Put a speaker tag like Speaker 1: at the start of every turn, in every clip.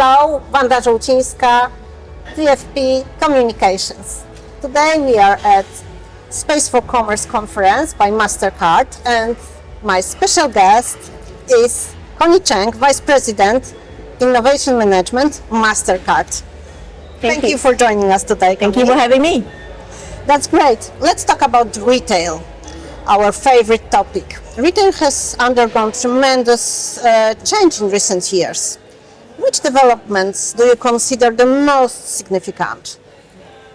Speaker 1: Hello, Wanda Żołcińska, VFP Communications. Today we are at Space for Commerce conference by Mastercard, and my special guest is Connie Cheng, Vice President, Innovation Management, Mastercard. Thank you for joining us today.
Speaker 2: Thank you for having me.
Speaker 1: That's great. Let's talk about retail, our favorite topic. Retail has undergone tremendous change in recent years. Which developments do you consider the most significant?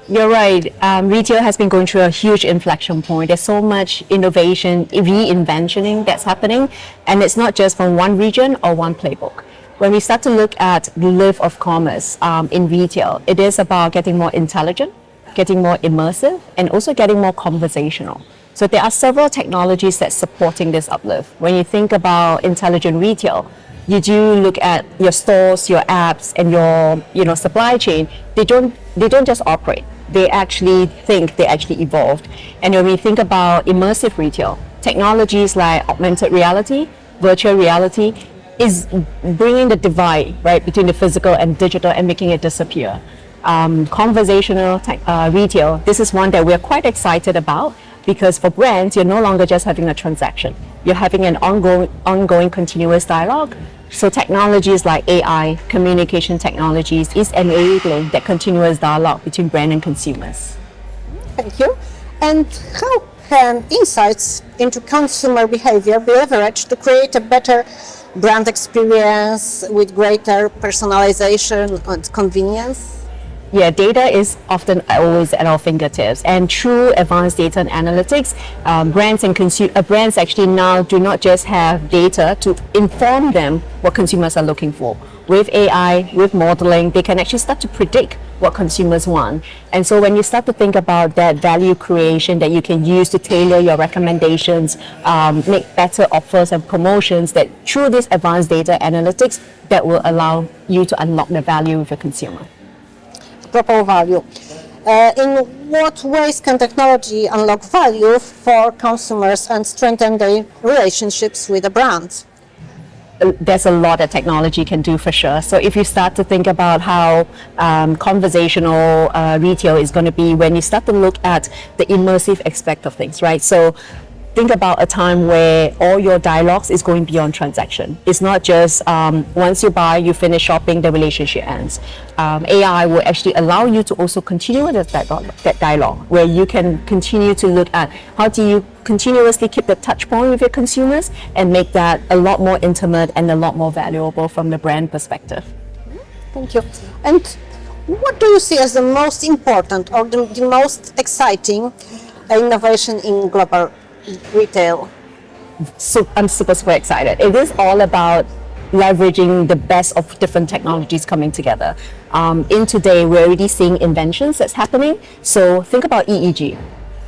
Speaker 2: You're right. Retail has been going through a huge inflection point. There's so much innovation, reinventioning that's happening, and it's not just from one region or one playbook. When we start to look at the life of commerce in retail, it is about getting more intelligent, getting more immersive, and also getting more conversational. So there are several technologies that's supporting this uplift. When you think about intelligent retail, you do look at your stores, your apps, and your supply chain. They don't just operate. They actually think, they actually evolved. And when we think about immersive retail, technologies like augmented reality, virtual reality, is bringing the divide right between the physical and digital and making it disappear. Conversational retail, this is one that we're quite excited about, because for brands, you're no longer just having a transaction. You're having an ongoing continuous dialogue. So technologies like AI, communication technologies, is enabling that continuous dialogue between brand and consumers.
Speaker 1: Thank you. And how can insights into consumer behavior be leveraged to create a better brand experience with greater personalization and convenience?
Speaker 2: Yeah, data is often always at our fingertips, and through advanced data and analytics, brands actually now do not just have data to inform them what consumers are looking for. With AI, with modeling, they can actually start to predict what consumers want. And so when you start to think about that value creation that you can use to tailor your recommendations, make better offers and promotions, that through this advanced data analytics, that will allow you to unlock the value of your consumer.
Speaker 1: Proper value. In what ways can technology unlock value for consumers and strengthen their relationships with the brand?
Speaker 2: There's a lot that technology can do for sure. So if you start to think about how conversational retail is going to be, when you start to look at the immersive aspect of things, right? So think about a time where all your dialogues is going beyond transaction. It's not just once you buy, you finish shopping, the relationship ends. AI will actually allow you to also continue that dialogue, where you can continue to look at how do you continuously keep the touch point with your consumers and make that a lot more intimate and a lot more valuable from the brand perspective.
Speaker 1: Thank you. And what do you see as the most important or the most exciting innovation in global retail?
Speaker 2: So I'm super excited. It is all about leveraging the best of different technologies coming together. In today, we're already seeing inventions that's happening. So think about EEG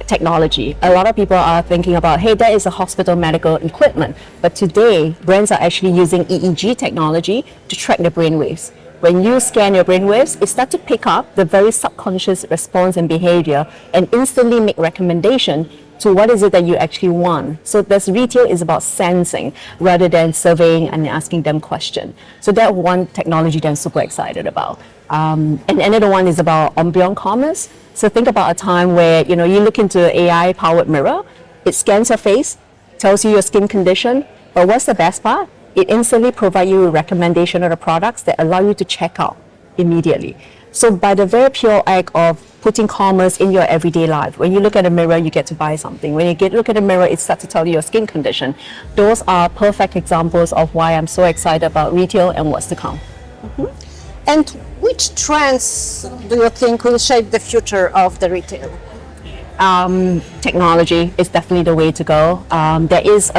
Speaker 2: technology. A lot of people are thinking about, hey, that is a hospital medical equipment. But today, brands are actually using EEG technology to track the brainwaves. When you scan your brainwaves, it starts to pick up the very subconscious response and behavior and instantly make recommendation to what is it that you actually want. So this retail is about sensing rather than surveying and asking them questions. So that one technology that I'm super excited about. And another one is about ambient commerce. So think about a time where you look into an AI-powered mirror, it scans your face, tells you your skin condition, but what's the best part? It instantly provides you a recommendation of the products that allow you to check out immediately. So by the very pure act of putting commerce in your everyday life, when you look at a mirror, you get to buy something. When you look at a mirror, it starts to tell you your skin condition. Those are perfect examples of why I'm so excited about retail and what's to come.
Speaker 1: Mm-hmm. And which trends do you think will shape the future of the retail?
Speaker 2: Technology is definitely the way to go. There's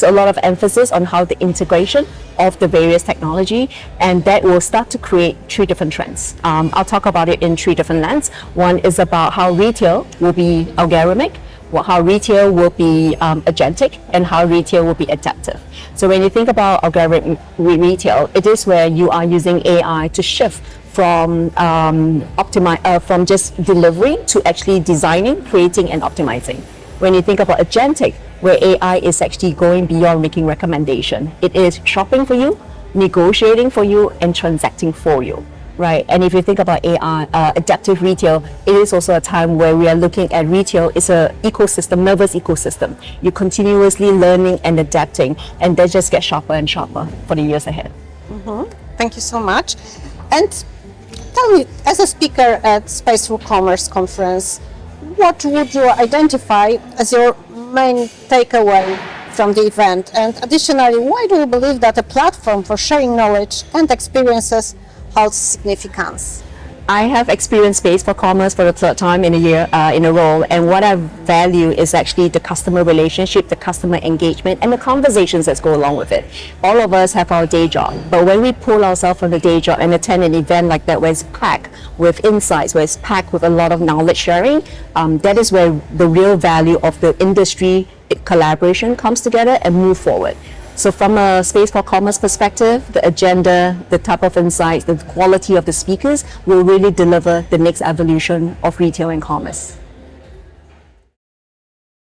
Speaker 2: a lot of emphasis on how the integration of the various technology, and that will start to create three different trends. I'll talk about it in three different lenses. One is about how retail will be algorithmic, how retail will be agentic, and how retail will be adaptive. So when you think about algorithmic retail, it is where you are using AI to shift from from just delivery to actually designing, creating, and optimizing. When you think about agentic, where AI is actually going beyond making recommendation, it is shopping for you, negotiating for you and transacting for you. Right, and if you think about AI, adaptive retail, it is also a time where we are looking at retail. It's a ecosystem, nervous ecosystem. You're continuously learning and adapting, and they just get sharper and sharper for the years ahead.
Speaker 1: Thank you so much. And tell me, as a speaker at Space for Commerce conference, what would you identify as your main takeaway from the event? And additionally, why do you believe that a platform for sharing knowledge and experiences holds significance?
Speaker 2: I have experienced Space for Commerce for the third time in a year in a row, and what I value is actually the customer relationship, the customer engagement, and the conversations that go along with it. All of us have our day job, but when we pull ourselves from the day job and attend an event like that where it's packed with insights, where it's packed with a lot of knowledge sharing, that is where the real value of the industry collaboration comes together and move forward. So from a Space for Commerce perspective, the agenda, the type of insights, the quality of the speakers will really deliver the next evolution of retail and commerce.